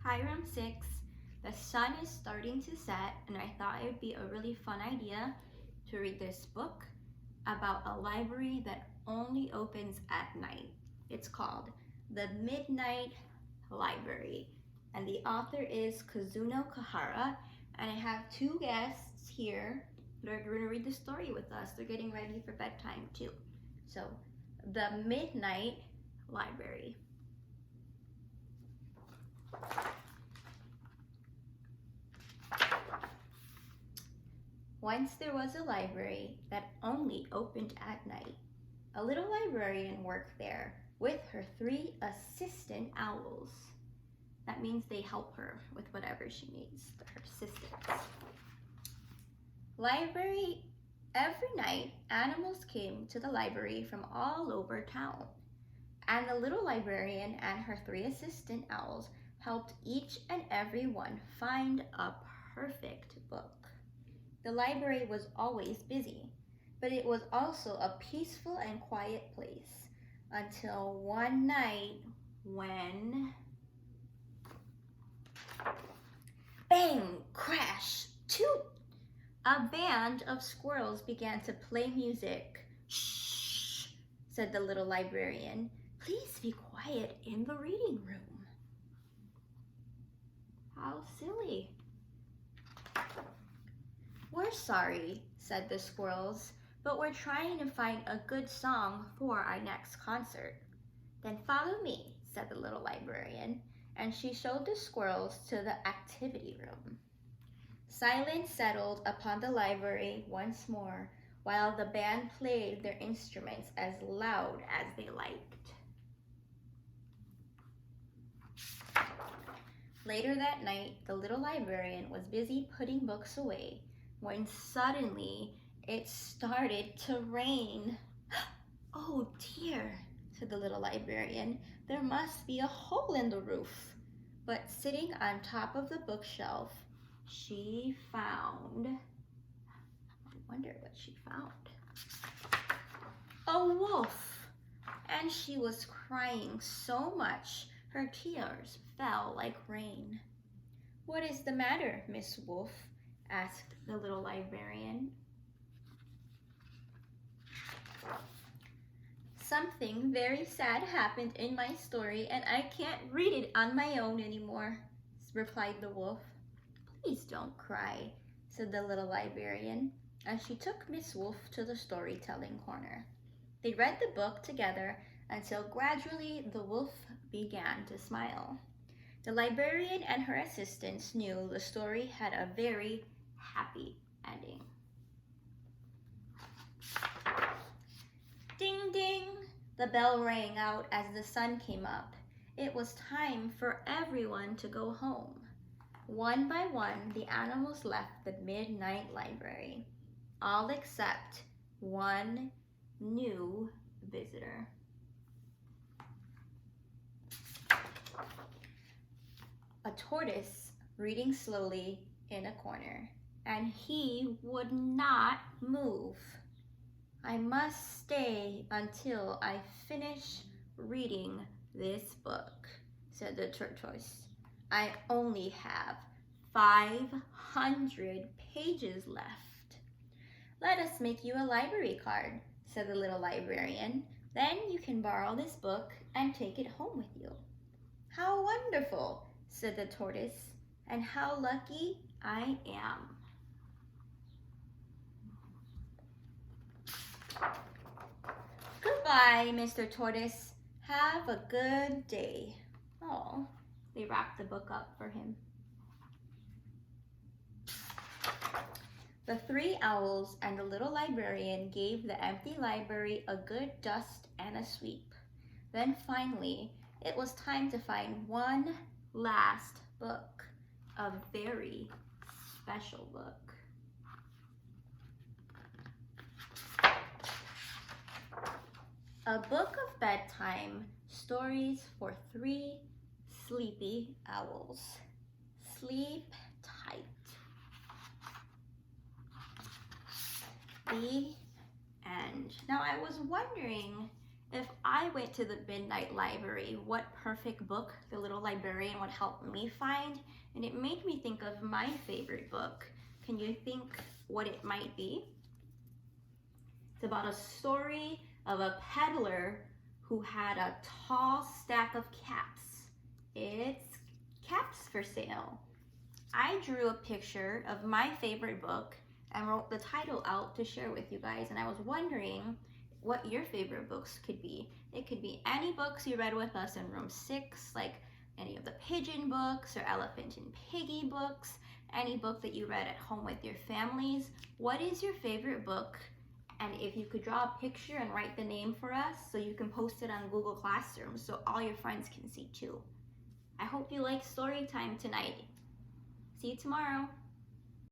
Hi, room 6. The sun is starting to set, and I thought it would be a really fun idea to read this book about a library that only opens at night. It's called The Midnight Library, and the author is Kazuno Kahara, and I have two guests here that are going to read the story with us. They're getting ready for bedtime too. So, The Midnight Library. Once there was a library that only opened at night. A little librarian worked there with her 3 assistant owls. That means they help her with whatever she needs, her assistants. Every night, animals came to the library from all over town. And the little librarian and her 3 assistant owls helped each and every one find a perfect book. The library was always busy, but it was also a peaceful and quiet place until one night when bang, crash, toot! A band of squirrels began to play music. Shh, said the little librarian. Please be quiet in the reading room. How silly. We're sorry, said the squirrels, but we're trying to find a good song for our next concert. Then follow me, said the little librarian, and she showed the squirrels to the activity room. Silence settled upon the library once more, while the band played their instruments as loud as they liked. Later that night, the little librarian was busy putting books away when suddenly it started to rain. Oh dear, said the little librarian. There must be a hole in the roof. But sitting on top of the bookshelf, she found, I wonder what she found. A wolf. And she was crying so much her tears fell like rain. What is the matter, Miss Wolf? Asked the little librarian. Something very sad happened in my story and I can't read it on my own anymore, replied the wolf. Please don't cry, said the little librarian, and she took Miss Wolf to the storytelling corner. They read the book together until gradually the wolf began to smile. The librarian and her assistants knew the story had a very happy ending. Ding, ding! The bell rang out as the sun came up. It was time for everyone to go home. One by one, the animals left the midnight library, all except one new visitor. A tortoise reading slowly in a corner, and he would not move. I must stay until I finish reading this book, said the tortoise. I only have 500 pages left. Let us make you a library card, said the little librarian. Then you can borrow this book and take it home with you. How wonderful, said the tortoise, and how lucky I am. Goodbye, Mr. Tortoise. Have a good day. Oh, they wrapped the book up for him. The 3 owls and the little librarian gave the empty library a good dust and a sweep. Then finally, it was time to find one last book, a very special book. A book of bedtime stories for 3 sleepy owls. Sleep tight. The end. Now I was wondering If I went to the Midnight Library, what perfect book the little librarian would help me find? And it made me think of my favorite book. Can you think what it might be? It's about a story of a peddler who had a tall stack of caps. It's Caps for Sale. I drew a picture of my favorite book and wrote the title out to share with you guys, and I was wondering what your favorite books could be. It could be any books you read with us in room 6, like any of the Pigeon books or Elephant and Piggy books, any book that you read at home with your families. What is your favorite book? And if you could draw a picture and write the name for us so you can post it on Google Classroom so all your friends can see too. I hope you like story time tonight. See you tomorrow.